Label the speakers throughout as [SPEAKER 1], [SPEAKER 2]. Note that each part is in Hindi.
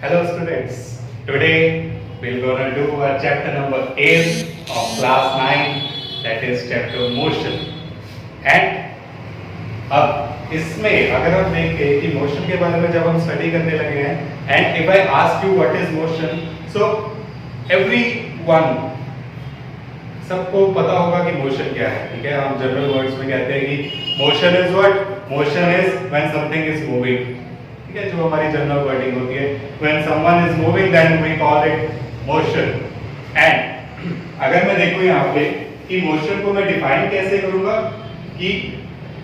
[SPEAKER 1] Hello students, today we're gonna do our chapter number 8 of class 9, that is chapter motion. And अब इसमें अगर हम देखें कि मोशन के बारे में जब हम स्टडी करने लगे हैं, and if I ask you what is motion, so everyone सबको पता होगा कि मोशन क्या है. ठीक है, हम जनरल वर्ड्स में कहते हैं कि motion is what, motion is when something is moving. ठीक है, जो हमारी जनरल वर्डिंग होती है, when someone is moving then we call it motion. And अगर मैं देखूं यहाँ पे कि मोशन को मैं डिफाइन कैसे करूंगा, कि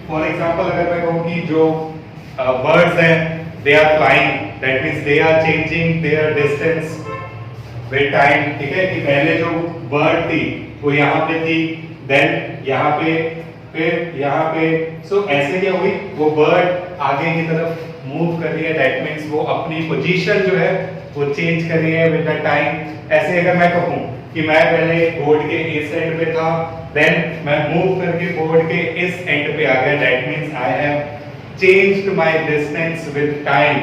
[SPEAKER 1] फॉर एग्जांपल अगर मैं कहूं कि जो बर्ड्स हैं they are flying, that means they are changing their distance with time. ठीक है, कि पहले जो बर्ड थी वो यहाँ पे थी, देन यहाँ पे, फिर यहाँ पे. सो ऐसे क्या हुई, वो बर्ड आगे की तरफ मूव कर रही है, दैट मींस वो अपनी पोजीशन जो है वो चेंज कर रही है विद द टाइम. ऐसे अगर मैं कहूं कि मैं पहले बोर्ड के इस एंड पे था, देन मैं मूव करके बोर्ड के इस एंड पे आ गया, that means I have changed my distance with time,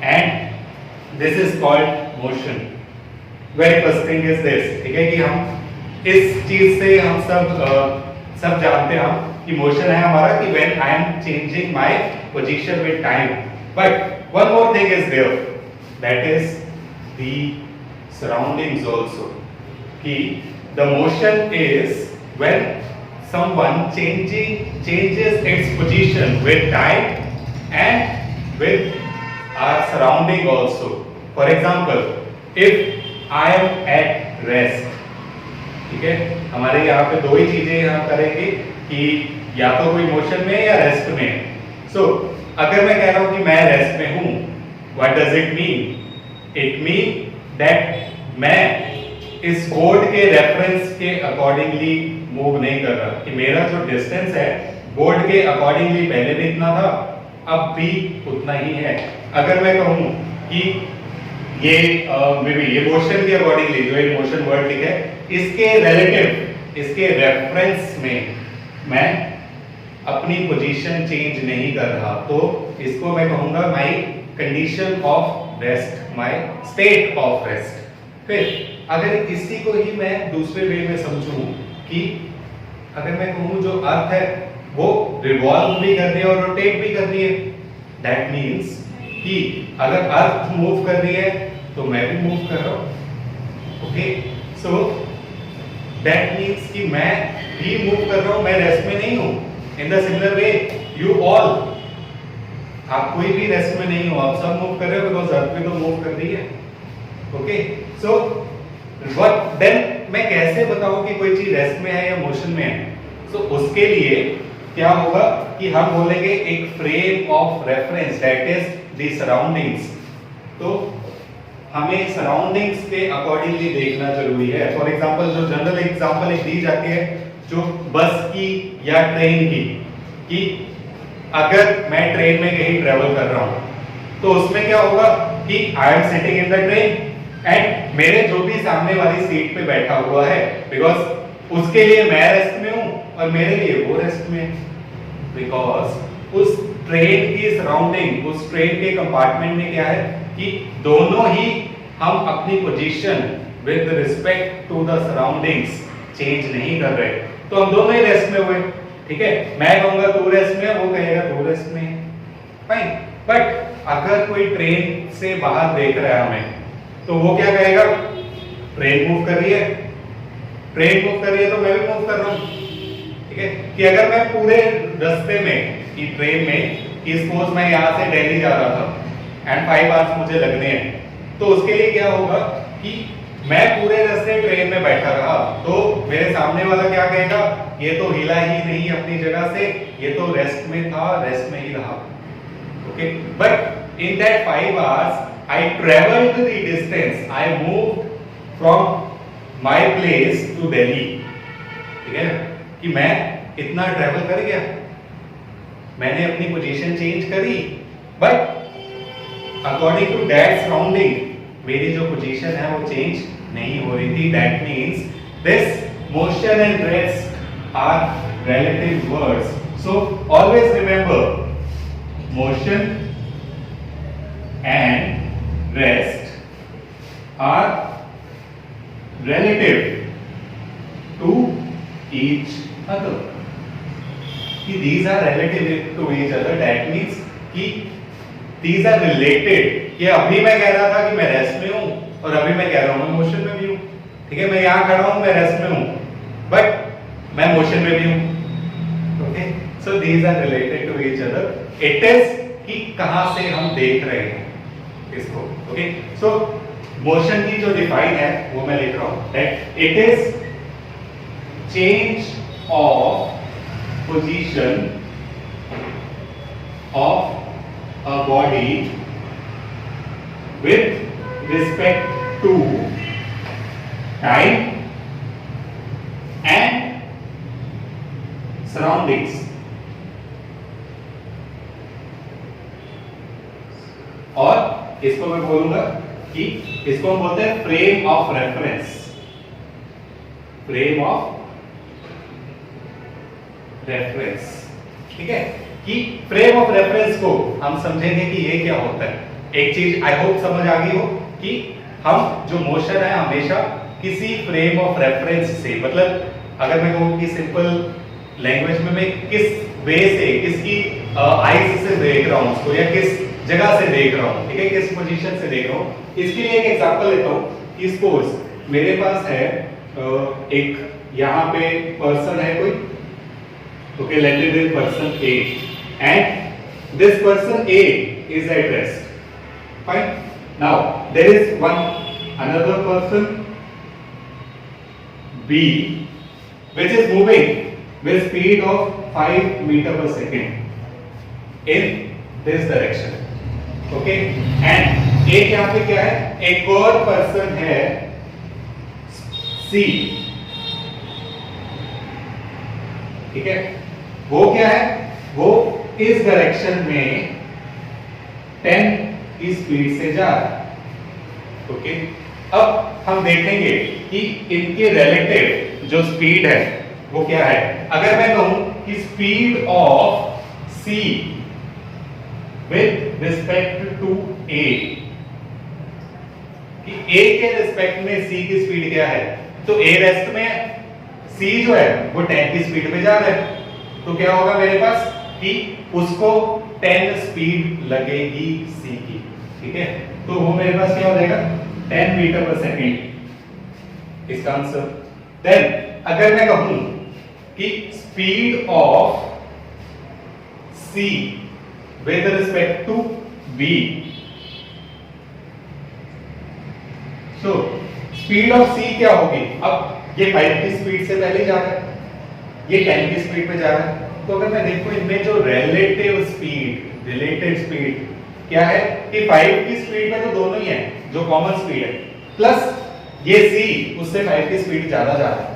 [SPEAKER 1] and this is called motion. Very first thing is this. ठीक है, कि हम इस चीज से हम सब जानते हैं हम कि मोशन है हमारा कि when I am changing my position with time. But one more thing is there, that is the surroundings also. कि the motion is when someone changes its position with time and with our surrounding also. For example, if I am at rest, ठीक है, हमारे यहाँ पे दो ही चीजें हम करेंगे कि या तो कोई मोशन में या रेस्ट में. सो अगर मैं कह रहा हूं कि मैं रेस्ट में हूं, what does it mean? It mean that मैं इस बोर्ड के रेफरेंस के अकॉर्डिंगली मूव नहीं कर रहा, कि मेरा जो डिस्टेंस है बोर्ड के अकॉर्डिंगली पहले भी इतना था, अब भी उतना ही है. अगर मैं कहूं कि ये मे बी ये मोशन के अकॉर्डिंगली जो ये मोशन वर्ड लिखा है, इसके रिलेटिव, इसके रेफरेंस में मैं अपनी पोजीशन चेंज नहीं कर रहा, तो इसको मैं कहूंगा my condition of rest, my state of rest. फिर अगर इसी को ही मैं दूसरे वे में समझूं कि अगर मैं कहूं जो अर्थ है वो रिवॉल्व भी कर रही है और रोटेट भी कर रही है, दैट मींस कि अगर अर्थ मूव कर रही है तो मैं भी मूव कर रहा हूं. ओके, सो दैट मींस कि मैं भी मूव कर रहा हूं, मैं रेस्ट में नहीं हूं. In the similar way you all, आप कोई भी रेस्ट में नहीं हो, आप सब मूव कर रहे हो बिकॉज़ अर्थ भी तो मूव कर रही है. ओके, सो व्हाट देन, मैं कैसे बताऊं कि कोई चीज रेस्ट में है या मोशन में है? सो उसके लिए क्या होगा कि हम बोलेंगे एक frame of reference, that is the surroundings. तो हमें सराउंडिंग्स के अकॉर्डिंगली देखना जरूरी है. फॉर एग्जांपल जो जनरल एग्जांपल एक दी जाती है जो बस की या ट्रेन की, कि अगर मैं ट्रेन में कहीं ट्रेवल कर रहा हूं तो उसमें क्या होगा कि I am sitting in the train and मेरे जो भी सामने वाली सीट पे बैठा हुआ है, बिकॉज उसके लिए मैं रेस्ट में हूं और मेरे लिए वो रेस्ट में, बिकॉज उस ट्रेन की सराउंडिंग, उस ट्रेन के कंपार्टमेंट में क्या है कि दोनों ही हम अपनी position with respect to the surroundings change नहीं कर रहे, तो हम दोनों ही रेस्ट में हुए. ठीक है, मैं कहूंगा तू रेस्ट में, वो कहेगा तू रेस्ट में, फाइन. बट अगर कोई ट्रेन से बाहर देख रहा है हमें, तो वो क्या कहेगा? ट्रेन मूव कर रही है, ट्रेन मूव कर रही है तो मैं भी मूव कर रहा हूं. ठीक है, कि अगर मैं पूरे रास्ते में की ट्रेन में, सपोज मैं यहां से दिल्ली जा रहा था एंड 5 आवर्स मुझे लगने हैं, तो उसके लिए क्या होगा कि मैं पूरे रास्ते ट्रेन में बैठा रहा, तो मेरे सामने वाला क्या कहेगा? ये तो हिला ही नहीं अपनी जगह से, ये तो रेस्ट में था, रेस्ट में ही रहा. Okay, but in that 5 hours I traveled the distance, I moved from my place to Delhi. ठीक है, कि मैं इतना ट्रेवल कर गया, मैंने अपनी पोजीशन चेंज करी, but according to that surrounding मेरी जो पोजीशन है वो चेंज नहीं हो रही थी. That means this motion and rest are relative words. So always remember motion and rest are relative to each other. कि these are relative to each other, that means कि these are related. कि अभी मैं कह रहा था कि मैं रेस्ट में हूं और अभी मैं कह रहा हूं मैं मोशन में भी हूं. ठीक है, मैं यहां खड़ा हूं, मैं रेस्ट में हूं, बट मैं मोशन में भी हूं. Okay, so these are related to each other. It is कि कहां से हम देख रहे हैं इसको. ओके, सो मोशन की जो डिफाइन है वो मैं लिख रहा हूं, that it is change of position of a body with respect to time and surroundings. और इसको मैं बोलूंगा कि इसको हम बोलते हैं frame of reference. Frame of reference. ठीक है, कि फ्रेम ऑफ रेफरेंस को हम समझेंगे कि ये क्या होता है. एक चीज आई होप समझ आ गई हो कि हम जो मोशन है हमेशा किसी फ्रेम ऑफ रेफरेंस से, मतलब अगर मैं कहूं कि सिंपल लैंग्वेज में मैं किस वे से, किसकी आईज से देख रहा हूं उसको, या किस जगह से देख रहा हूं, ठीक है, किस पोजीशन से देख रहा हूं. इसके लिए एक एग्जांपल लेता हूं कि सपोज मेरे पास है एक यहां पे पर्सन है कोई. Okay, let it be person A, and this person A is at rest. Fine. Now there is another person B, which is moving with speed of 5 meter per second in this direction. Okay, and एक यहाँ पे क्या है, एक और पर्सन है C. ठीक है, वो क्या है, वो इस डायरेक्शन में 10 की स्पीड से जा रहा है. ओके, अब हम देखेंगे कि इनके रिलेटिव जो स्पीड है वो क्या है. अगर मैं कहूं कि speed of C with respect to A, कि A के रिस्पेक्ट में C की स्पीड क्या है, तो A रेस्ट में C जो है वो 10 की स्पीड पे जा रहा है. तो क्या होगा मेरे पास कि उसको 10 स्पीड लगेगी C की. ठीक है, तो वो मेरे पास क्या हो जाएगा 10 मीटर पर सेकेंड इसका आंसर. देन अगर मैं कहूं कि speed of C with respect to B, तो स्पीड ऑफ C क्या होगी. अब ये 5 की स्पीड से पहले जा रहा है, ये 10 की स्पीड पे जा रहा है. तो अगर मैं देखूं इनमें जो रिलेटिव स्पीड क्या है कि 5 की स्पीड में तो दोनों ही हैं जो कॉमन स्पीड है, प्लस ये C उससे 5 की स्पीड ज्यादा जा रहा है.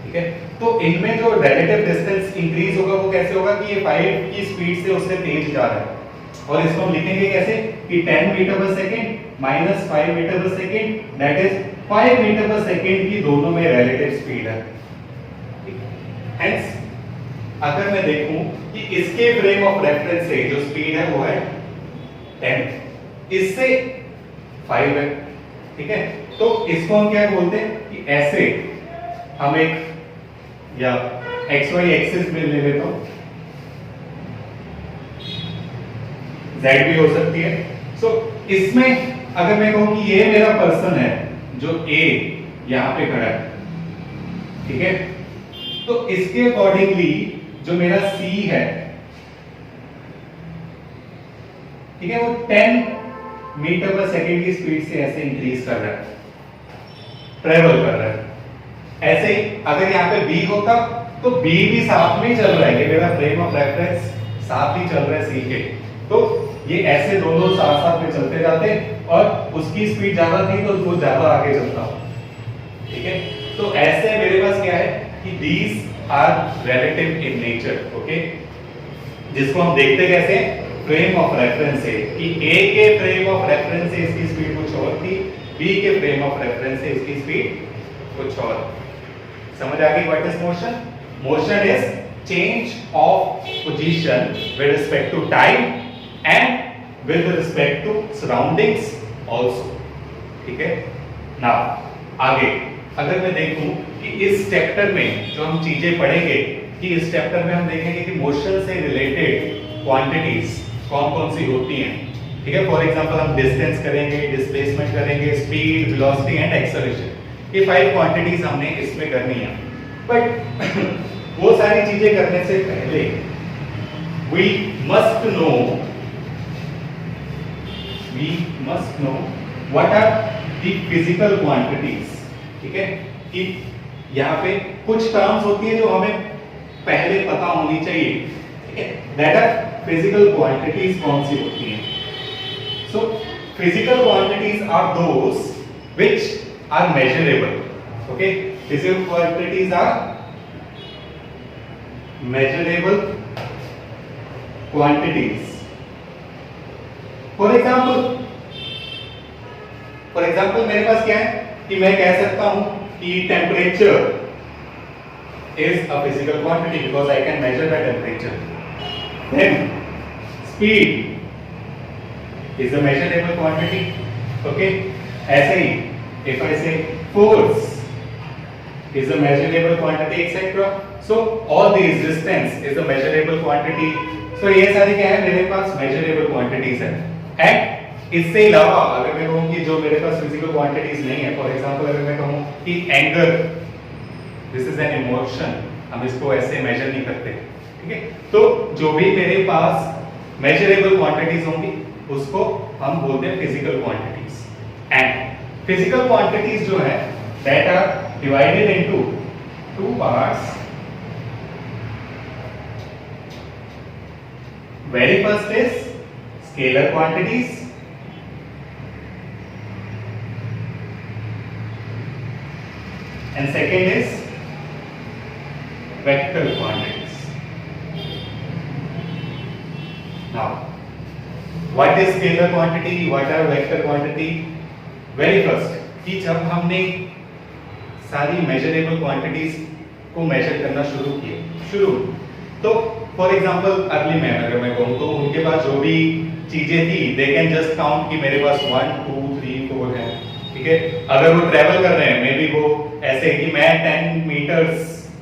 [SPEAKER 1] ठीक है, तो इनमें जो रिलेटिव डिस्टेंस इंक्रीज होगा वो कैसे होगा कि ये 5 की स्पीड से उससे तेज जा रहा है. और इसको हम लिखेंगे कैसे कि 10 मीटर पर सेकेंड माइनस 5 मीटर पर सेकेंड, दैट इज 5 मीटर पर सेकेंड की दोनों में रिलेटिव स्पीड है. Hence, अगर मैं देखूं कि इसके फ्रेम ऑफ रेफरेंस से जो स्पीड है वो है 10, इससे 5 है. ठीक है, तो इसको हम क्या बोलते हैं कि ऐसे हम एक या XY एक्सिस में ले लेता हूं, Z भी हो सकती है. सो इसमें अगर मैं कहूं कि ये मेरा पर्सन है जो A यहां पे खड़ा है. ठीक है, तो इसके अकॉर्डिंगली जो मेरा C है, ठीक है, वो 10 मीटर पर सेकेंड की स्पीड से ऐसे इंक्रीज कर रहा है, ट्रेवल कर रहा है. ऐसे ही अगर यहाँ पे B होता तो B भी साथ में चल रहा है, ये मेरा फ्रेम ऑफ रेफरेंस साथ ही चल रहा है C के. तो ये ऐसे दोनों साथ साथ में चलते जाते और उसकी स्पीड ज्यादा थी तो वो ज्यादा आगे चलता. ठीक है, तो ऐसे मेरे पास क्या है कि these are relative in nature. Okay, जिसको हम देखते कैसे फ्रेम ऑफ रेफरेंस से कि A के फ्रेम ऑफ रेफरेंस से इसकी स्पीड कुछ और थी, B के फ्रेम ऑफ रेफरेंस से इसकी स्पीड कुछ और. समझ आ गई what is motion. Motion is change of position with respect to time and with respect to surroundings also. ठीक है ना। आगे अगर मैं देखूं कि इस चैप्टर में जो हम चीजें पढ़ेंगे कि इस चैप्टर में हम देखेंगे कि मोशन से रिलेटेड क्वांटिटीज कौन कौन सी होती हैं, ठीक है। फॉर एग्जांपल हम डिस्टेंस करेंगे, डिस्प्लेसमेंट करेंगे, स्पीड, वेलोसिटी एंड एक्सेलरेशन, ये 5 क्वांटिटीज हमने इसमें करनी है। बट वो सारी चीजें करने से पहले we must know what are the physical quantities, ठीक है। कि यहाँ पे कुछ टर्म्स होती है जो हमें पहले पता होनी चाहिए, ठीक है। दैट आर फिजिकल क्वांटिटीज कौन सी होती हैं। So physical quantities are those which are measurable, okay। physical quantities are measurable quantities. For example मेरे पास क्या है कि मैं कह सकता हूं कि temperature is a physical quantity because I can measure the temperature. Then speed is a measurable quantity, okay। ऐसे ही if I say force is a measurable quantity, etc. So all these distance is a measurable quantity. So ये सारी क्या है मेरे पास measurable quantities है। एंड इससे अलावा अगर मैं कहूँ कि जो मेरे पास physical quantities नहीं है, फॉर एग्जांपल अगर मैं कहूँ कि anger, this is an emotion, हम इसको ऐसे measure नहीं करते, ठीक है। तो जो भी मेरे पास measurable quantities होंगी उसको हम बोलते हैं physical quantities। And physical quantities जो है that are divided into 2 parts। Very first is scalar quantities and second is vector quantities. Now what is scalar quantity, what are vector quantity? Very first कि जब हमने सारी measurable quantities को measure करना शुरू तो फॉर एग्जाम्पल अर्ली मैन अगर मैं कहूँ तो उनके पास जो भी चीजें थी दे कैन जस्ट काउंट कि मेरे पास 1 2 3 4 है, ठीक है। अगर वो ट्रेवल कर रहे हैं मे बी वो ऐसे कि मैं 10 मीटर्स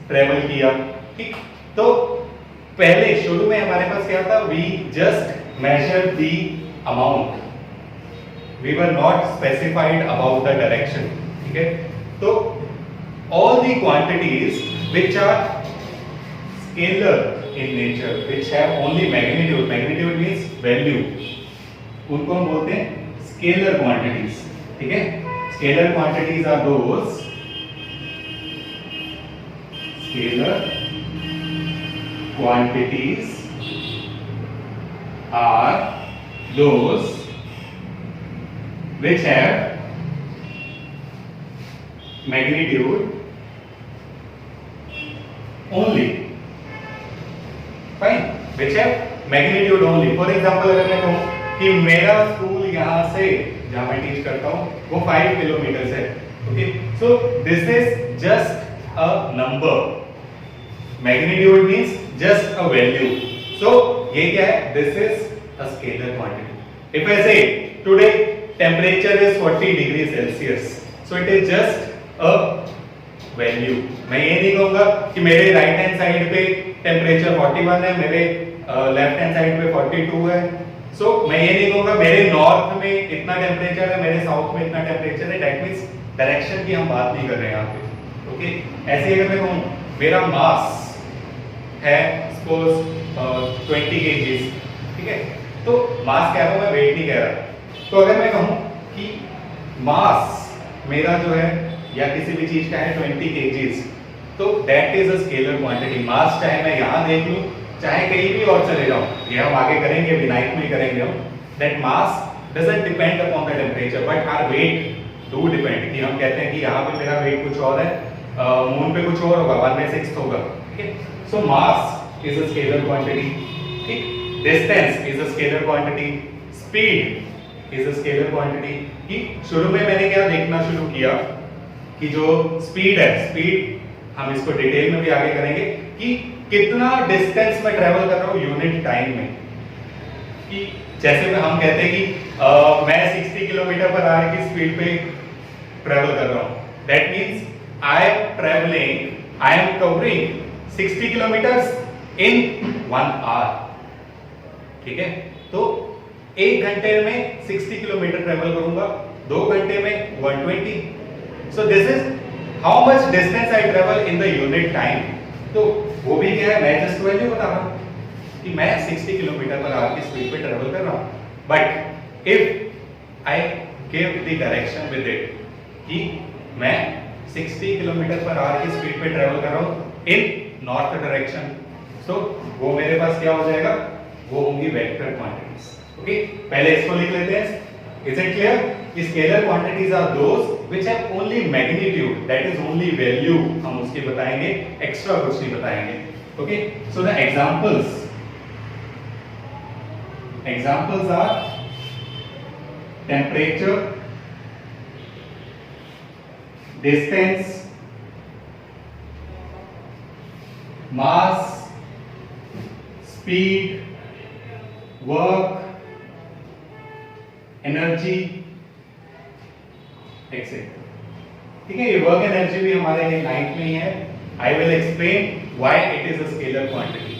[SPEAKER 1] ट्रेवल किया, ठीक। तो पहले शुरू में हमारे पास क्या था, we just measure the amount, we were not specified about the direction, ठीक है। तो all the quantities which are scalar in nature, which have only magnitude, magnitude means value, उनको हम बोलते हैं scalar quantities, ठीक है। scalar quantities are those scalar quantities are those which have magnitude only, fine, which have magnitude only। for example अगर मैं कहूँ कि मेरा स्कूल यहाँ से जहाँ मैं टीच करता हूँ वो 5 किलोमीटर है, okay. So this is just a number, magnitude means just a value. So ये क्या है, this is a scalar quantity. If I say today temperature is 40 degree Celsius, so it is just a value. मैं ये नहीं कहूंगा कि मेरे राइट हैंड साइड पे टेम्परेचर 41 है, मेरे लेफ्ट हैंड साइड पे 42 है। सो मैं ये नहीं कहूंगा मेरे नॉर्थ में इतना टेम्परेचर है, मेरे साउथ में इतना टेम्परेचर है। दैट मींस डायरेक्शन की हम बात नहीं कर रहे हैं यहाँ पे, ओके। ऐसे अगर मैं कहूँ मेरा मास है सपोज 20 kg, ठीक है। तो मास कह रहा हूँ मैं, वेट नहीं कह रहा। तो अगर मैं कहूँ कि मास मेरा जो है या किसी भी चीज का है 20 kg, तो that is a scalar quantity. Mass चाहे मैं यहाँ देख लूँ चाहे कहीं भी और चले जाऊँ, ये हम आगे करेंगे, अभी नाइट में करेंगे हम। That mass doesn't depend upon the temperature but our weight do depend. कि हम कहते हैं कि यहाँ पे मेरा वेट कुछ और है, मून पे कुछ और होगा, 1/6 होगा, ठीक है। So mass is a scalar quantity, ठीक। Distance is a scalar quantity, speed is a scalar quantity. कि शुरू में मैंने क्या देखना शुरू किया कि जो स्पीड है, स्पीड हम इसको डिटेल में भी आगे करेंगे कि कितना डिस्टेंस में ट्रेवल कर रहा हूं यूनिट टाइम में। कि जैसे में हम कहते हैं कि मैं 60 किलोमीटर पर आवर की स्पीड पे ट्रेवल कर रहा हूं, that means I am covering 60 kilometres in 1 hour. ठीक है, तो 1 घंटे में 60 किलोमीटर ट्रेवल करूंगा, 2 घंटे में 120। सो this is how much distance I travel in the unit time. तो वो भी क्या है, मैं जस्ट वैल्यू बता रहा हूं कि मैं 60 किलोमीटर पर आवर की स्पीड पे ट्रेवल कर रहा हूं। But if I give the direction with it कि मैं 60 किलोमीटर पर आवर की स्पीड पे ट्रेवल कर रहा हूं इन नॉर्थ डायरेक्शन, सो वो मेरे पास क्या हो जाएगा, वो होंगी वेक्टर क्वांटिटीज। ओके, पहले इसको लिख लेते हैं। Is it clear? Scalar quantities are those which have only magnitude, that is only value, हम उसके बताएंगे, एक्स्ट्रा कुछ नहीं बताएंगे। Okay, so the examples are temperature, distance, mass, speed, work, energy, etcetera. ठीक है, ये वर्क एनर्जी भी हमारे लिए 9th में ही है। I will explain why it is a scalar quantity.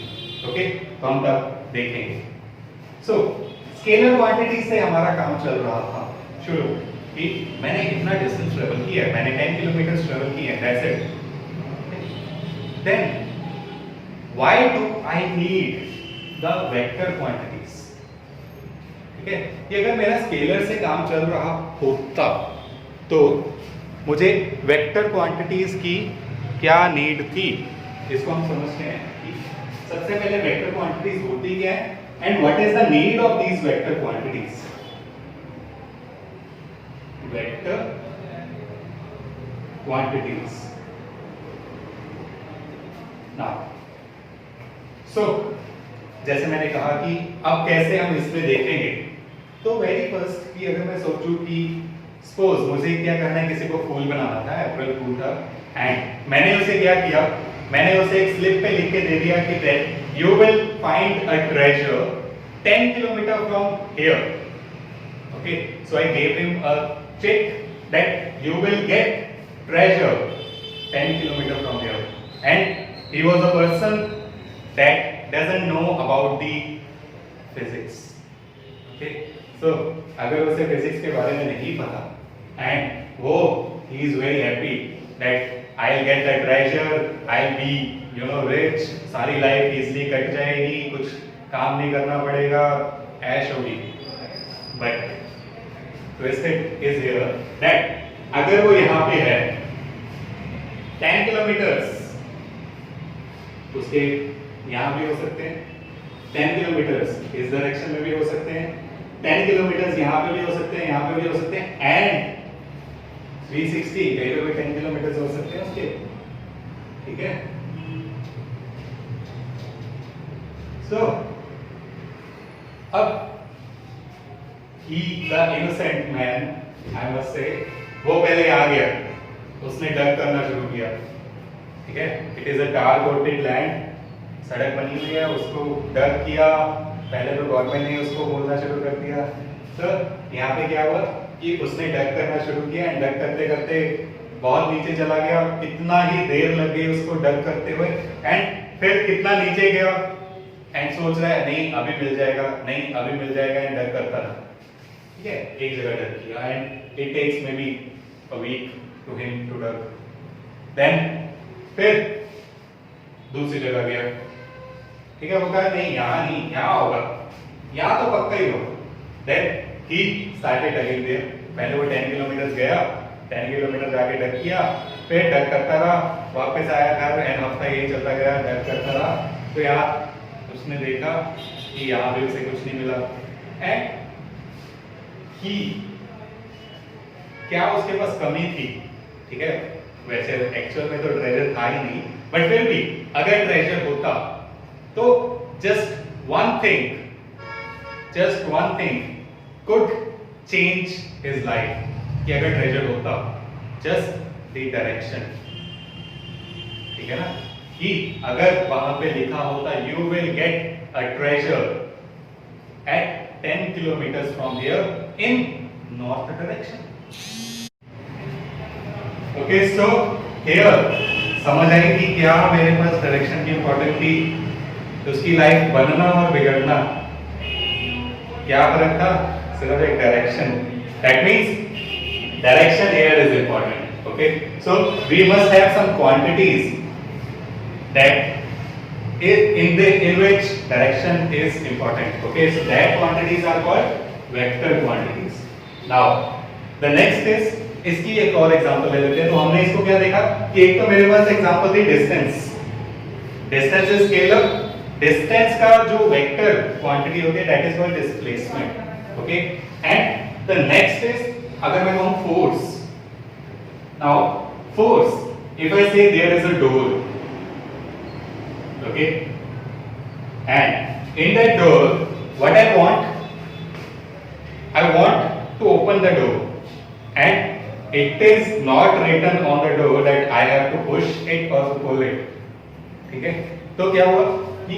[SPEAKER 1] Okay, तो हम तब देखेंगे। सो स्केलर क्वांटिटी से हमारा काम चल रहा था शुरू कि मैंने इतना डिस्टेंस ट्रेवल किया है, मैंने 10 किलोमीटर ट्रेवल किया है, that's it. Then why do I need the vector quantities? ठीक है, कि अगर मेरा स्केलर से काम चल रहा होता तो मुझे वेक्टर क्वांटिटीज की क्या नीड थी, इसको हम समझते हैं कि सबसे पहले वेक्टर क्वांटिटीज होती क्या है and what is the need of these vector quantities. Vector quantities now, so जैसे मैंने कहा कि अब कैसे हम इसमें देखेंगे, तो वेरी फर्स्ट कि अगर मैं सोचूं कि सपोज मुझे क्या करना है, किसी को फूल बनाना था, अप्रैल फूल था, एंड मैंने उसे क्या किया, मैंने उसे एक स्लिप पे लिख के दे दिया कि you will find a treasure 10 kilometre from here. Okay, so I gave him a check that you will get treasure 10 kilometre from here, and he was a person that doesn't know about the physics. Okay, so अगर उसे physics के बारे में नहीं पता and वो he is very happy that I'll get the treasure, I'll be rich, सारी life easily कट जाएगी, कुछ काम नहीं करना पड़ेगा, ऐश होगी। But twisted is here that अगर वो यहाँ पे है 10 किलोमीटर्स, उसके यहाँ भी हो सकते हैं 10 किलोमीटर्स, इस डायरेक्शन में भी हो सकते हैं 10 किलोमीटर्स, यहाँ पे भी हो सकते हैं, यहाँ पे भी हो सकते हैं, एंड 360 कहीं पे भी 10 किलोमीटर्स हो सकते हैं उसके। ठीक है, सो अब he the innocent man, I must say, वो पहले आ गया, उसने डग करना शुरू किया। ठीक है, it is a tar coated land, सड़क बनी हुई है, उसको डग किया, पहले तो गवर्नमेंट ने उसको बोलना शुरू कर दिया। तो यहाँ पे क्या हुआ कि उसने डग करना शुरू किया, एंड डग करते करते बहुत नीचे चला गया, कितना ही देर लग गई उसको डग करते हुए, एंड फिर कितना नीचे गया, एंड सोच रहा है नहीं अभी मिल जाएगा, नहीं अभी मिल जाएगा, एंड डग करता रहा। ठीक है, एक जगह डग किया, and it takes maybe a week to him to dug. Then फिर दूसरी जगह गया। ठीक है, वो कहा नहीं यहाँ नहीं, यहाँ होगा, यहाँ तो पक्का ही होगा। Then he started again there, पहले वो 10 किलोमीटर गया, 10 किलोमीटर जाके डग किया, फिर डग करता रहा, वापस आया घर, एंड हफ्ता यही चलता गया, डग करता रहा। तो यहाँ उसने देखा कि यहाँ भी उसे कुछ नहीं मिला, एंड ही क्या उसके पास कमी थी। ठीक है, वैसे एक्चुअल में तो ट्रेजर था ही नहीं, बट फिर भी अगर ट्रेजर होता तो just one thing could change his life, कि अगर ट्रेजर होता, just the direction। ठीक है ना, कि अगर वहां पे लिखा होता you will get a treasure at 10 kilometers from here in north direction। Okay so here समझ आई कि क्या मेरे पास डायरेक्शन की इंपॉर्टेंट थी, तो उसकी लाइफ बनना और बिगड़ना क्या फर्क था, सिर्फ एक direction. That means direction here is important. Okay so we must have some quantities that in which direction is important. Okay, so that quantities are called vector quantities. Now the next is इसकी एक और एग्जांपल ले लेते हैं। तो हमने इसको क्या देखा कि एक तो मेरे पास एग्जांपल थी distance, distance is scalar, distance का जो वेक्टर क्वांटिटी होती है that is called displacement. Okay and the next is अगर मैं कहूं force. Now force if I say there is a door, okay, and in that door what I want to open the door, and it is not written on the door that I have to push it or to pull it. ठीक है, तो क्या हुआ कि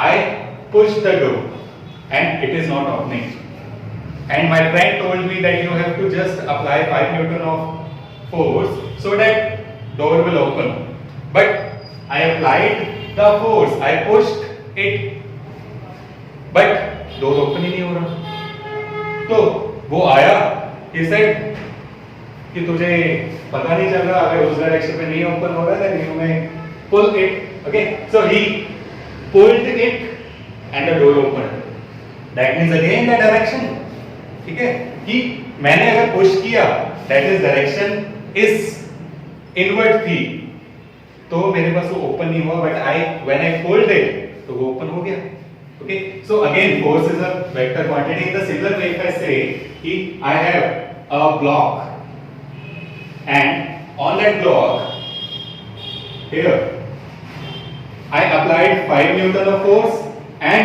[SPEAKER 1] I push the door and it is not opening, and my friend told me that you have to just apply 5 Newton of force so that door will open, but I applied the force, I pushed it, but door open ही नहीं हो रहा। तो वो आया, he said कि तुझे पता नहीं चल रहा, अगर उस डायरेक्शन में नहीं ओपन हो रहा है then you may pull it. Okay, so he pulled it and the door opened. That means again the direction. ठीक है कि मैंने अगर पुश किया that is direction is inward थी, तो मेरे पास वो ओपन नहीं हुआ, but when I pulled it तो वो ओपन हो गया। Okay so again force is a vector quantity. In the similar way if I से कि I have a block and on that block here I applied 5 Newton of force and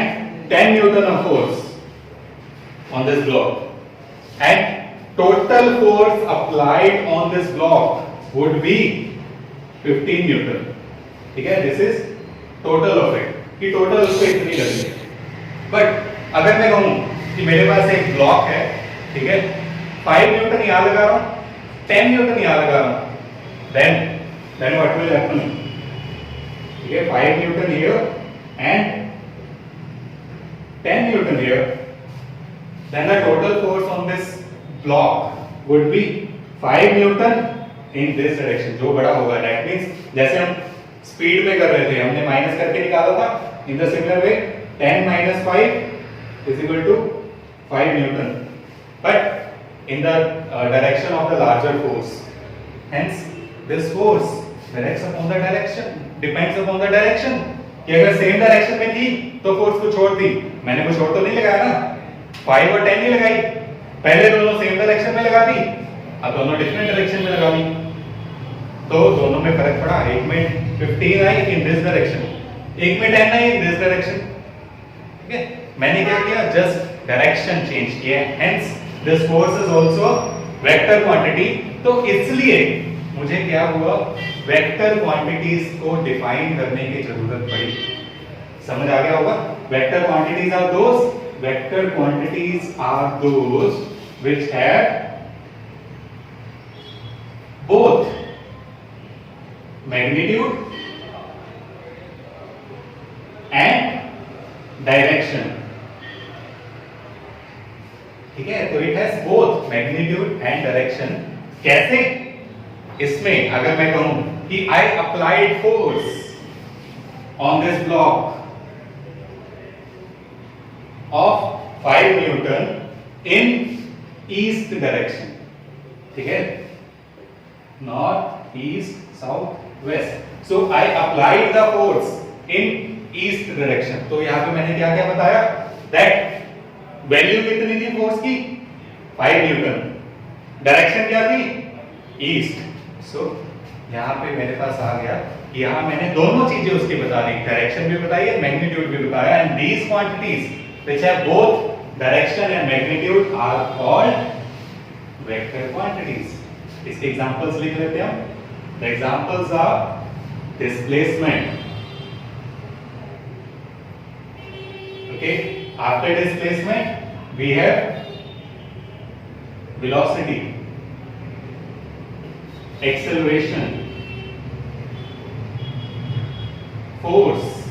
[SPEAKER 1] 10 Newton of force on this block, and total force applied on this block would be 15 Newton. ठीक है, this is total of it कि टोटल उसको इतनी लगी है। बट अगर मैं कहूं कि मेरे पास एक ब्लॉक है, ठीक है, 5 न्यूटन यहां लगा रहा हूं, 10 न्यूटन यहां लगा रहा हूं, देन व्हाट विल हैपन? ठीक है, 5 newton here and 10 newton here, then the total force on this block would be 5 newton in this direction, जो बड़ा होगा। that means जैसे हम स्पीड में कर रहे थे, हमने माइनस करके निकाला था, in the similar way 10 minus 5 is equal to 5 Newton, but in the direction of the larger force, hence this force directs upon the direction, depends upon the direction। कि अगर सेम डायरेक्शन में थी तो फोर्स को छोड़ दी, मैंने कुछ और तो नहीं लगाया ना, 5 और 10 नहीं लगाई, पहले दोनों सेम डायरेक्शन में लगा दी, अब दोनों डिफरेंट डायरेक्शन में लगा दी, तो दोनों में फर्क पड़ा। एक में 15 आई इन दिस डायरेक्शन, एक में 10 आई इन दिस डायरेक्शन। ठीक है, मैंने क्या किया, जस्ट डायरेक्शन चेंज किया, hence this force is also vector quantity. तो इसलिए मुझे क्या हुआ, वेक्टर क्वांटिटीज को डिफाइन करने की जरूरत पड़ी। समझ आ गया होगा? Vector quantities are those which have both magnitude and direction। ठीक है, तो it has both magnitude and direction। कैसे? इसमें अगर मैं कहूं कि I applied force on this block of 5 Newton in east direction, ठीक है, north, east, south, west, so I applied the force in east direction। तो यहाँ पे मैंने क्या क्या बताया, that वैल्यू कितनी थी फोर्स की, 5 न्यूटन, डायरेक्शन क्या थी, ईस्ट। सो यहाँ पे मेरे पास आ गया कि यहाँ मैंने दोनों चीजें उसकी बता दी, डायरेक्शन भी बताई है, मैग्नीट्यूड भी बताया, and these quantities which have both direction and magnitude are called vector quantities. इसके एग्जांपल्स लिख लेते हैं हम। The examples are displacement, okay, after displacement we have velocity, acceleration, force,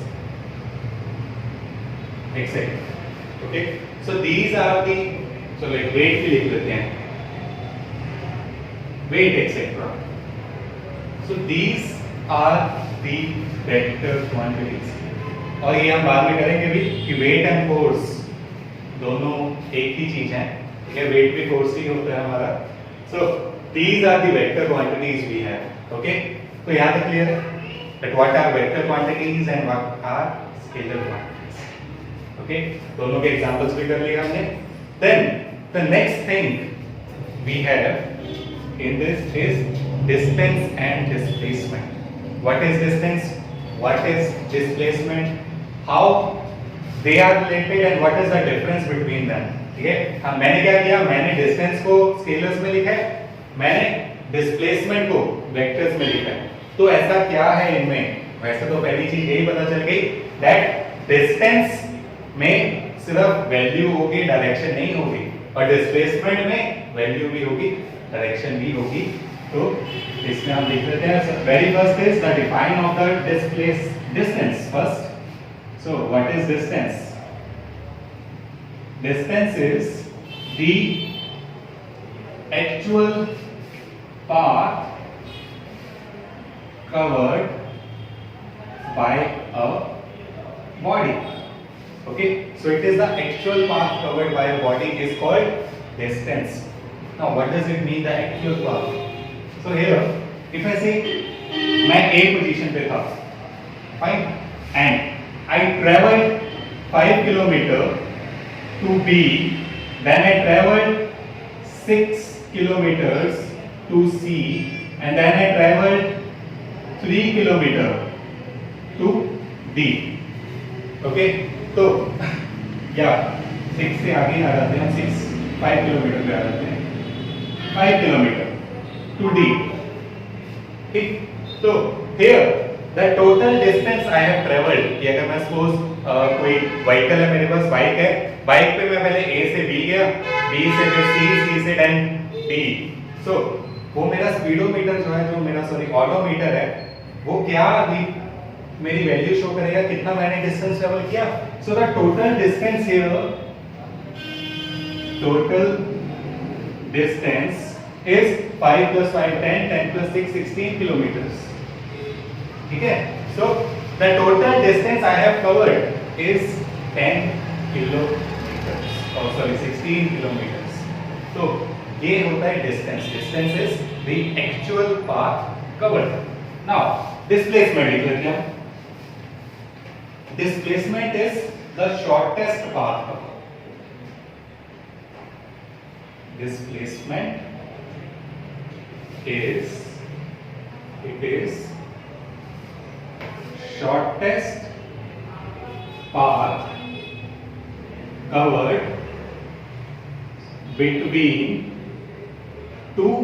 [SPEAKER 1] etc. Okay, so these are the, so like weight भी लिख लेते हैं, weight etc. So these are the vector quantities. और ये हम बाद में करेंगे भी कि weight and force दोनों एक ही चीज है, ठीक है, weight भी force ही होता है हमारा. So these are the vector quantities we have. Okay, तो यहाँ तक clear है that what are vector quantities and what are scalar quantities. Okay, दोनों के examples भी कर लिए हमने. Then the next thing we have in this is distance and displacement. What is distance? What is displacement? How they are related and what is the difference between them? ठीक है, हम मैंने क्या किया, मैंने डिस्टेंस को स्केलर्स में लिखा है, मैंने डिस्प्लेसमेंट को वेक्टर्स में लिखा है. तो ऐसा क्या है इनमें? वैसे तो पहली चीज यही पता चल गई दैट डिस्टेंस में सिर्फ वैल्यू होगी, डायरेक्शन नहीं होगी, और डिस्प्लेसमेंट में वैल्यू भी होगी, डायरेक्शन भी होगी. तो इसमें हम लिख लेते हैं. Very first is the define of the distance first. So what is distance? Distance is the actual path covered by a body. Okay, so it is the actual path covered by a body is called distance. Now what does it mean, the actual path? So here if I say मैं A position पे था, fine, and I traveled 5 kilometer to B, then I traveled 6 kilometers to C, and then I traveled 3 kilometer to D. Okay, तो या 6 से आगे आ जाते हैं, 5 किलोमीटर पे आ जाते हैं, 5 किलोमीटर to D. ठीक, तो here the total distance I have traveled, कि अगर मैं सपोज कोई व्हीकल है, मेरे पास बाइक है, बाइक पे मैं पहले A से B गया, B से फिर C से then D. So वो मेरा स्पीडोमीटर जो है, जो मेरा ऑडोमीटर है, वो क्या अभी मेरी वैल्यू शो करेगा कितना मैंने डिस्टेंस ट्रेवल किया. So the total distance here, total distance is 5 + 5 10, 10 + 6 16 kilometres. ठीक है, so the total distance I have covered is 10 kilometres, और सॉरी 16 किलोमीटर्स. तो ये होता है distance. Distance is the actual path covered. Now displacement लिख लेते हैं. Displacement is the shortest path covered. Displacement is, it is shortest path covered between two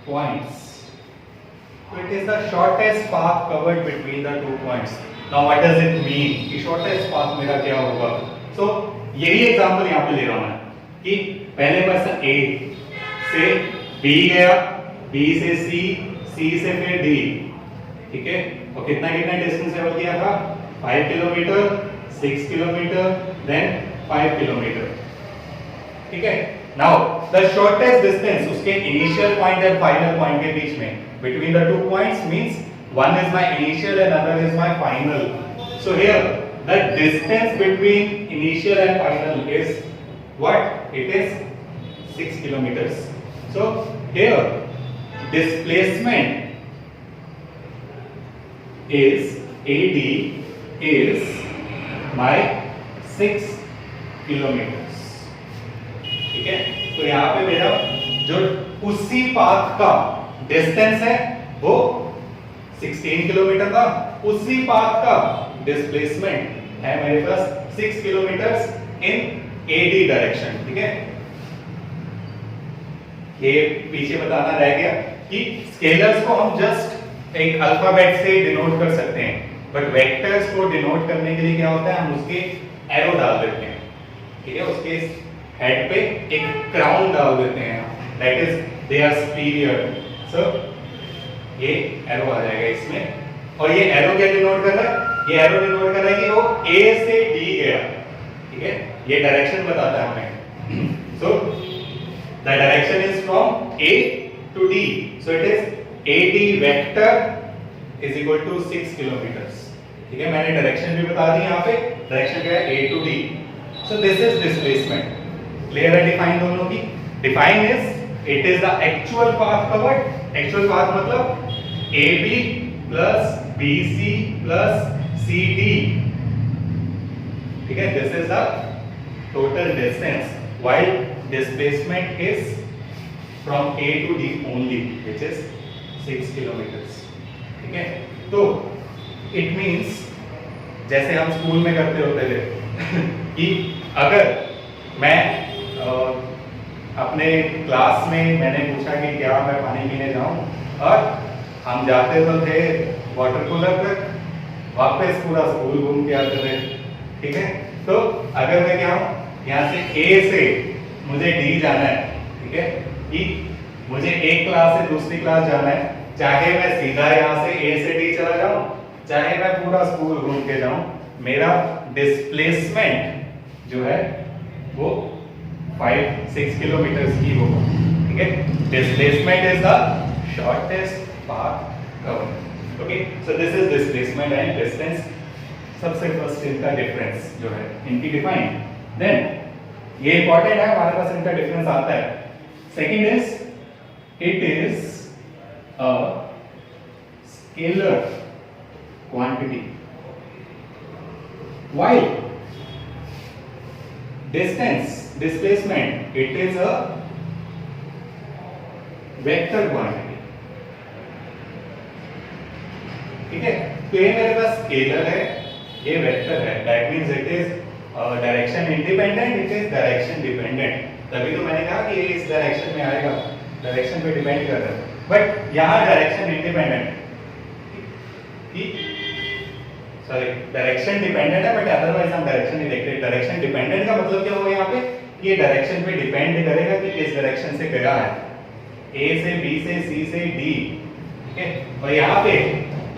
[SPEAKER 1] points. So it is the shortest path covered between the 2 points. Now what does it mean कि shortest path मेरा क्या होगा? So यही एग्जांपल यहाँ पे ले रहा हूँ मैं कि पहले पर्सन A से B गया, B से C, C से फिर D. ठीक है, और कितना कितना डिस्टेंस ट्रेवल किया था? 5 किलोमीटर, 6 किलोमीटर, देन 5 किलोमीटर. ठीक है, नाउ द शॉर्टेस्ट डिस्टेंस उसके initial point and final point के बीच में, between the 2 points means one is my initial and other is my final. So here the distance between initial and final is what? It is 6 kilometers. So here displacement is AD is my 6 kilometers. ठीक है, तो यहाँ पे मेरा जो उसी पाथ का डिस्टेंस है वो 16 किलोमीटर था, उसी पाथ का डिस्प्लेसमेंट है मेरे पास 6 किलोमीटर्स इन एडी डायरेक्शन. ठीक है, ये पीछे बताना रह गया कि स्केलर्स को हम जस्ट एक अल्फाबेट से डिनोट कर सकते हैं, बट वेक्टर्स को डिनोट करने के लिए क्या होता है, हम उसके एरो डाल देते हैं. ठीक है, उसके हेड पे एक क्राउन डाल देते हैं, that is they are superior. So ये एरो आ जाएगा इसमें, और ये एरो क्या डिनोट कर रहा है? ये एरो डिनोट कर रहा है कि वो A से D गया, ठीक है, ये डायरेक्शन बताता है हमें. So the direction is from A to D, so it is AD vector is equal to 6 kilometers. ठीक है, मैंने डायरेक्शन भी बता दी यहाँ पे, डायरेक्शन क्या है? A to D. So this is displacement. Clear है डिफाइन दोनों की? Define is it is the actual path covered. Actual path मतलब AB plus BC plus CD. ठीक है, this is the total distance, while displacement is from A to D only, which is 6 kilometers. ठीक है, तो it means जैसे हम स्कूल में करते होते थे कि अगर मैं अपने क्लास में मैंने पूछा कि क्या मैं पानी पीने जाऊं, और हम जाते तो थे वाटर कूलर तक, वापस पूरा स्कूल घूम के आते थे. ठीक है, तो अगर मैं क्या हूं, यहाँ से A से मुझे D जाना है, ठीक है, कि मुझे एक क्लास से दूसरी क्लास जाना है, चाहे मैं सीधा यहाँ से A से D चला जाऊं, चाहे मैं पूरा स्कूल घूम के जाऊं, मेरा डिस्प्लेसमेंट जो है वो 5-6 किलोमीटर की होगा. ठीक है, displacement is the shortest path covered. Okay, so this is displacement and distance. सबसे फर्स्ट इनका डिफरेंस जो है इनकी डिफाइन, देन ये इंपॉर्टेंट है, हमारे पास इनका डिफरेंस आता है. Second is it is a scalar quantity, while distance displacement it is a vector quantity. ठीक है, तो ये मेरे पास स्केलर है, ये वेक्टर है, that means it is direction independent, it is direction dependent. तभी तो मैंने कहा कि ये इस डायरेक्शन में आएगा, डायरेक्शन पे डिपेंड कर रहा है, बट यहां direction independent, sorry direction dependent है, बट अदरवाइज हम डायरेक्शन नहीं देखते. डायरेक्शन डिपेंडेंट का मतलब क्या होगा यहाँ पे, ये डायरेक्शन पे डिपेंड करेगा कि किस डायरेक्शन से गया है, A से B से C से D. ठीक है, और यहाँ पे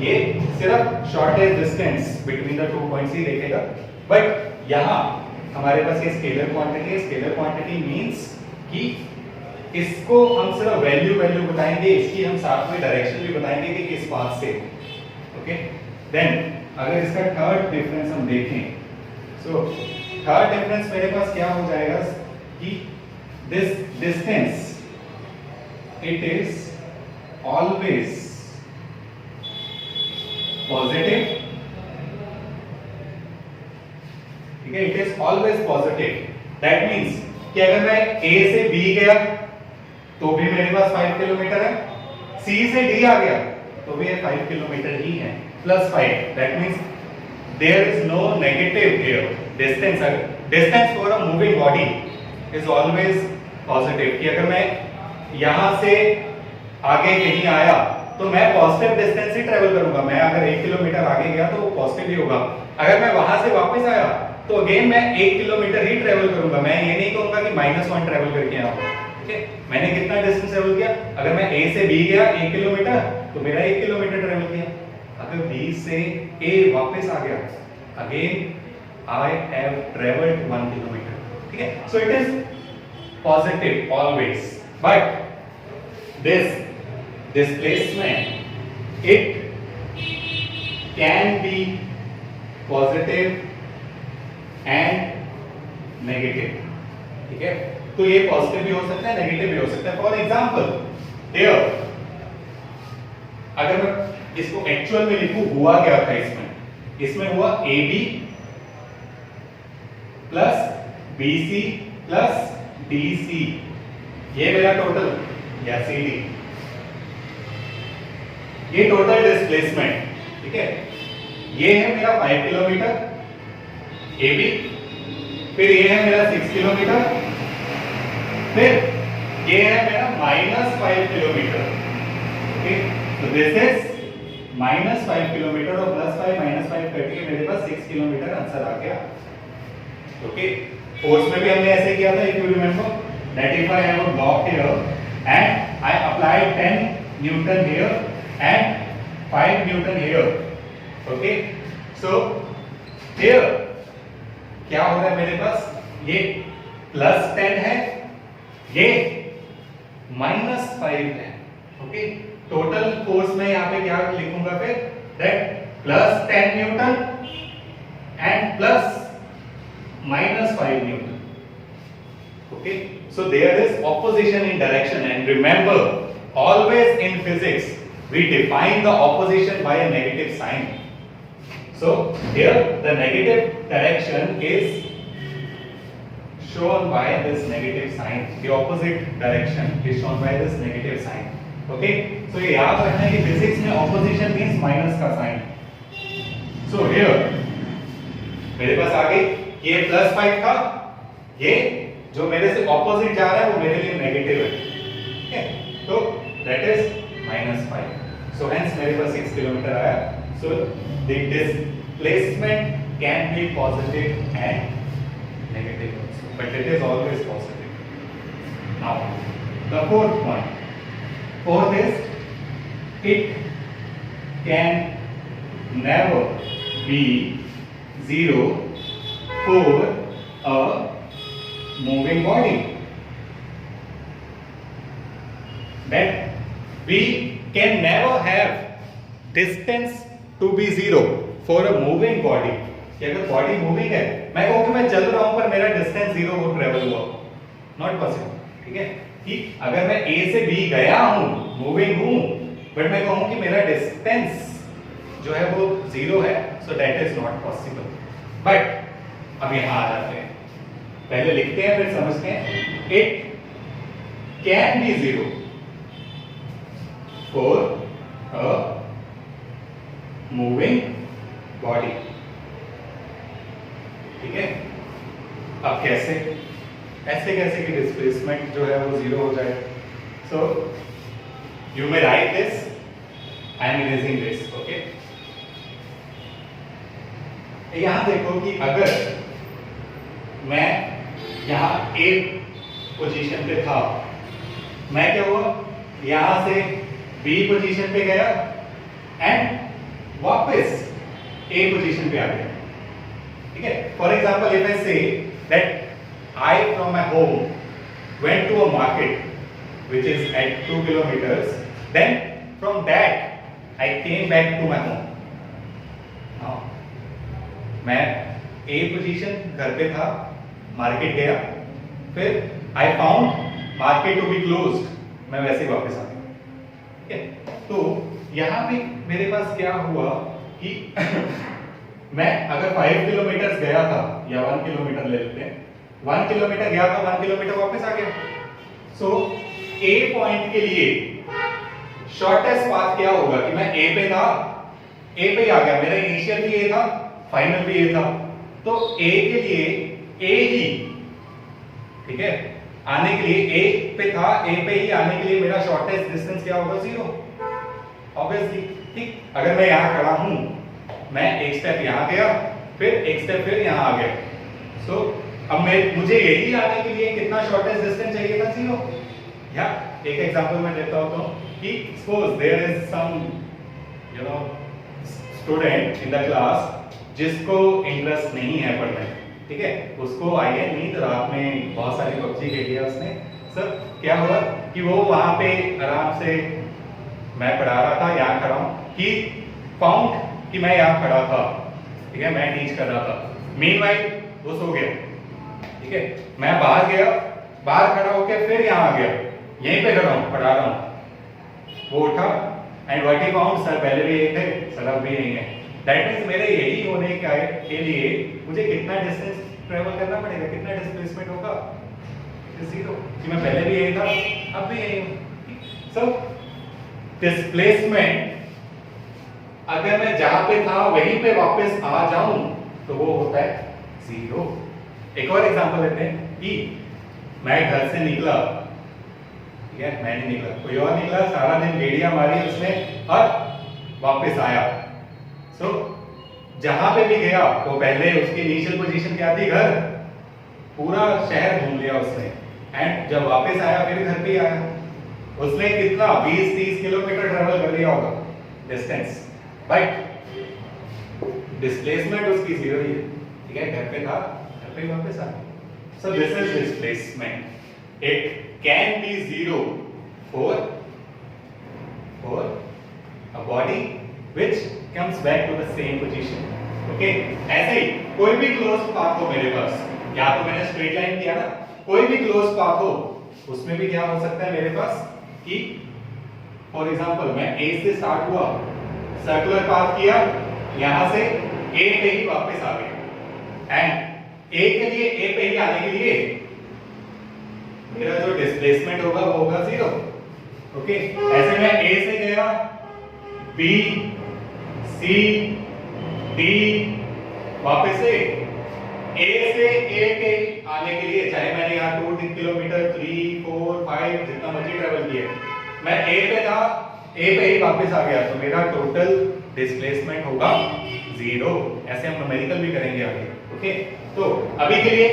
[SPEAKER 1] ये सिर्फ shortest distance between the 2 points ही देखेगा, बट यहाँ हमारे पास ये स्केलर क्वांटिटी है. स्केलर क्वांटिटी मींस कि इसको हम सिर्फ वैल्यू बताएंगे, इसकी हम साथ में डायरेक्शन भी बताएंगे कि किस पाथ से. ओके, देन अगर इसका थर्ड डिफरेंस हम देखें, सो थर्ड डिफरेंस मेरे पास क्या हो जाएगा कि this distance it is always positive. ठीक है, it is always positive. That means कि अगर मैं A से B गया तो भी मेरे पास 5 किलोमीटर है, C से D आ गया तो भी ये 5 किलोमीटर ही है, +5. That means there is no negative here. Distance for a moving body is always positive. कि अगर मैं यहां से आगे कहीं आया तो मैं पॉजिटिव डिस्टेंस ही ट्रेवल करूंगा. मैं अगर 1 किलोमीटर आगे गया तो वो पॉजिटिव ही होगा. अगर मैं वहां से वापस आया तो अगेन मैं 1 किलोमीटर ही ट्रेवल करूंगा. मैं ये नहीं कहूंगा कि -1 ट्रेवल करके आया हूं. ठीक है, मैंने कितना डिस्टेंस ट्रेवल किया, अगर मैं A से B गया 1 किलोमीटर तो मेरा 1 किलोमीटर ट्रेवल किया. अगर B से A वापस आ गया, again I have traveled 1 kilometer. ठीक है, so it is positive always, but this displacement it can be positive and negative. ठीक है, तो ये पॉजिटिव भी हो सकता है, नेगेटिव भी हो सकता है. फॉर एग्जांपल हियर अगर मैं इसको एक्चुअल में लिखूं, हुआ क्या था इसमें हुआ AB plus BC plus DC, ये मेरा टोटल या CD, ये टोटल डिस्प्लेसमेंट. ठीक है, ये है मेरा 5 किलोमीटर AB, फिर ये है मेरा 6 किलोमीटर, फिर ये है मेरा -5 किलोमीटर. ओके, तो दिस इज -5 किलोमीटर और +5 -5 करके मेरे पास 6 किलोमीटर आंसर आ गया. ओके, फोर्स में भी हमने ऐसे किया था, if you remember, that if I have a block here and I applied 10 Newton here and 5 Newton here. Okay, so here क्या हो रहा है मेरे पास, ये +10 है, ये -5 है. ओके, टोटल फोर्स में यहाँ पे क्या लिखूंगा फिर, that +10 Newton and +-5 Newton. Okay, so there is opposition in direction, and remember, always in physics we define the opposition by a negative sign. So here the negative direction is shown by this negative sign. The opposite direction is shown by this negative sign. Okay, so ये याद रखना है कि physics में opposition means माइनस का साइन. So here मेरे पास आगे ये +5 था, ये जो मेरे से ऑपोजिट जा रहा है वो मेरे लिए नेगेटिव है. ठीक है, तो दैट इज -5. सो हेंस मेरे पास 6 किलोमीटर आया. So the displacement can be positive and negative also, but it is always positive. Now the fourth point, fourth is it can never be 0 for a moving body. That we can never have distance to be 0 for a moving body. कि अगर बॉडी मूविंग है, मैं कहूँ कि मैं चल रहा हूं पर मेरा डिस्टेंस 0 हो ट्रेवल हुआ, नॉट पॉसिबल. ठीक है, कि अगर मैं A से B गया हूं, मूविंग हूं, बट मैं कहूँ कि मेरा डिस्टेंस जो है वो 0 है, so that is not possible. But अब यहां आ जाते हैं, पहले लिखते हैं फिर समझते हैं. It can B 0 for a moving body. ठीक है, अब कैसे, ऐसे कैसे कि डिस्प्लेसमेंट जो है वो 0 हो जाए. So you may right this, I am erasing this. Okay, यहां देखो कि अगर मैं यहां A पोजीशन पे था, मैं क्या हुआ, यहां से B पोजीशन पे गया एंड वापस A पोजीशन पे आ गया. ठीक है, for example if I say that I from my home went to a market which is at 2 kilometres, then from that I came back to my home. Now मैं A पोजीशन घर पे था, मार्केट गया, फिर I found market to be closed, मैं वैसे ही वापस आ गया. ठीक है, तो यहां पे मेरे पास क्या हुआ कि मैं अगर 5 किलोमीटर गया था या 1 किलोमीटर ले लेते हैं, 1 किलोमीटर गया था, 1 किलोमीटर वापस आ गया. सो A पॉइंट के लिए शॉर्टेस्ट पाथ क्या होगा कि मैं A पे था, A पे ही आ गया, मेरा इनिशियल भी A था, फाइनल भी A था, तो A के लिए A ही, ठीक है, आने के लिए A पे था, A पे ही आने के लिए मेरा शॉर्टेस्ट डिस्टेंस क्या होगा, 0 ऑब्वियसली. ठीक, अगर मैं यहाँ खड़ा हूं, मैं एक स्टेप यहाँ गया, फिर एक स्टेप फिर यहाँ आ गया. सो अब मुझे यही आने के लिए कितना शॉर्टेस्ट डिस्टेंस चाहिए था, 0. या एक एग्जांपल मैं देता हूं कि suppose there is some student in the class जिसको इंटरेस्ट नहीं है पढ़ने. ठीक है, उसको आई है नींद, रात में बहुत सारी पबजी खेली है उसने. सर क्या हुआ कि वो वहां पे आराम से, मैं पढ़ा रहा था, यहाँ खड़ा हूं, कि फाउंड कि मैं यहाँ खड़ा था. ठीक है, मैं टीच कर रहा था, मीनवाइल वो सो गया. ठीक है, मैं बाहर गया, बाहर खड़ा होकर फिर यहाँ आ गया, यहीं पे खड़ा हूँ, पढ़ा रहा हूँ. वो उठा and what he found, sir पहले भी यही थे, सर अब भी यही है. दैट मींस मेरे यही होने के लिए मुझे कितना डिस्टेंस ट्रेवल करना पड़ेगा, कितना डिस्प्लेसमेंट होगा, 0, कि मैं पहले भी यही था, अब भी यही हूं. सो डिस्प्लेसमेंट अगर मैं जहां पे था वहीं पे वापस आ जाऊं तो वो होता है 0. एक और एग्जांपल लेते हैं कि मैं घर से निकला, ठीक है, मैं नहीं निकला, कोई और निकला, सारा दिन गेड़ियां मारी उसने और वापस आया. सो जहां पे भी गया तो पहले उसकी इनिशियल पोजीशन क्या थी, घर, पूरा शहर घूम लिया उसने, एंड जब वापस आया फिर घर पे आया. उसने कितना 20-30 किलोमीटर ट्रेवल कर लिया होगा डिस्टेंस, बट डिस्प्लेसमेंट उसकी जीरो ही है, ठीक है। घर पे था, घर पे वापस आ गया। So this is displacement. It can be zero for a body which comes back to the same position, okay. ऐसे ही कोई भी क्लोज पाथ हो मेरे पास, या तो मैंने स्ट्रेट लाइन किया ना, कोई भी क्लोज पाथ हो उसमें भी क्या हो सकता है मेरे पास कि फॉर एग्जांपल मैं ए से स्टार्ट हुआ, सर्कुलर पाथ किया, यहां से ए पे ही वापस आ गया, एंड ए के लिए ए पे ही आने के लिए मेरा जो डिस्प्लेसमेंट होगा वो होगा जीरो, ओके। ऐसे मैं ए से गया, बी, सी, डी, वापस से ए से ए के आने के लिए, चाहे मैंने यहाँ 2 किलोमीटर 3, 4, 5 जितना मर्जी ट्रेवल किया, मैं ए पे था, ए पे ही वापस आ गया, तो मेरा टोटल डिस्प्लेसमेंट होगा जीरो। ऐसे हम न्यूमेरिकल भी करेंगे आगे, ओके। तो अभी के लिए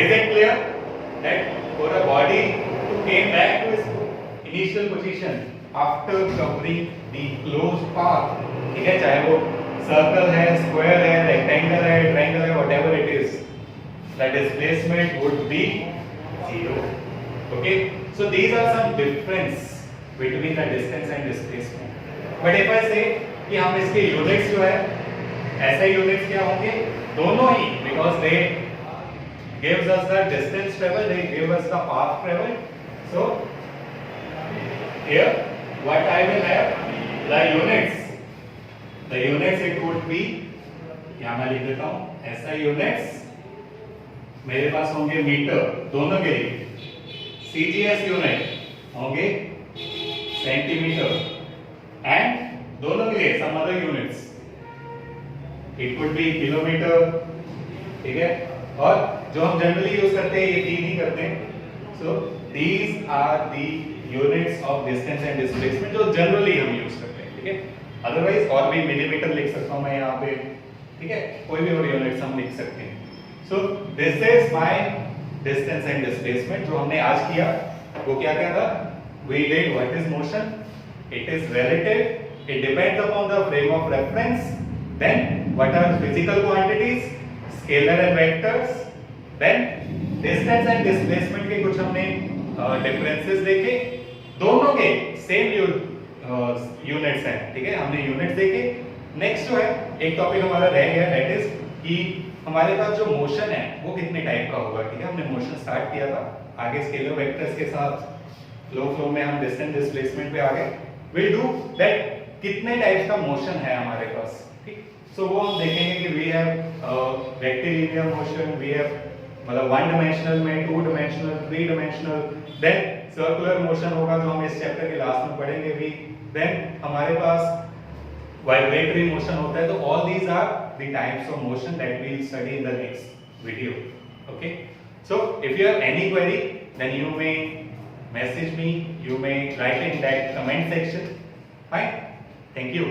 [SPEAKER 1] is it clear that for a body to came back to its initial position after covering the closed path, ठीक है, चाहे वो सर्कल है, स्क्वायर है, रेक्टेंगल है, ट्रायंगल है, whatever it is, the displacement would be zero, okay. So these are some difference between the distance and displacement. But if I say कि हम इसके यूनिट्स जो है, ऐसे यूनिट्स क्या होंगे, दोनों ही, because they gives us the distance travel, they give us the path travel. So here what I will have, the units it would be, यहाँ मैं लिख देता हूँ, ऐसा यूनिट्स मेरे पास होंगे मीटर दोनों के लिए, CGS यूनिट होंगे सेंटीमीटर, एंड दोनों के लिए some other units, it would be kilometre, ठीक है। और जो हम जनरली यूज करते हैं ये तीन ही करते हैं। So these are the units of distance and displacement जो जनरली हम यूज करते हैं, ठीक है। अदरवाइज और भी मिलीमीटर लिख सकता हूं मैं यहाँ पे, ठीक है, कोई भी और यूनिट्स हम लिख सकते हैं। सो this is my distance and displacement. जो हमने आज किया वो क्या क्या था, we did what is motion, it is relative, it depends upon the frame of reference, then what are physical quantities, scalar and vectors, then distance and displacement के कुछ हमने differences देखे, दोनों के same units हैं, ठीक है, हमने units देखे। नेक्स्ट जो है एक टॉपिक हमारा रह गया, that is कि हमारे पास जो मोशन है वो कितने टाइप का होगा, ठीक है। हमने मोशन स्टार्ट किया था, आगे स्केलर वेक्टर्स के साथ फ्लो में हम डिस्टेंस डिस्प्लेसमेंट पे आ गए। विल डू दैट कितने टाइप्स का मोशन है हमारे पास, ठीक। सो वो हम देखेंगे कि we have rectilinear motion, we have मतलब 1 डायमेंशनल में, 2 dimensional, 3 dimensional, then circular motion होगा जो हम इस चैप्टर के लास्ट में पढ़ेंगे भी, देन हमारे पास वाइब्रेटरी मोशन होता है। तो all these are the types of motion that we will study in the next video, okay. So if you have any query then you may message me, you may write in that comment section. Fine, thank you.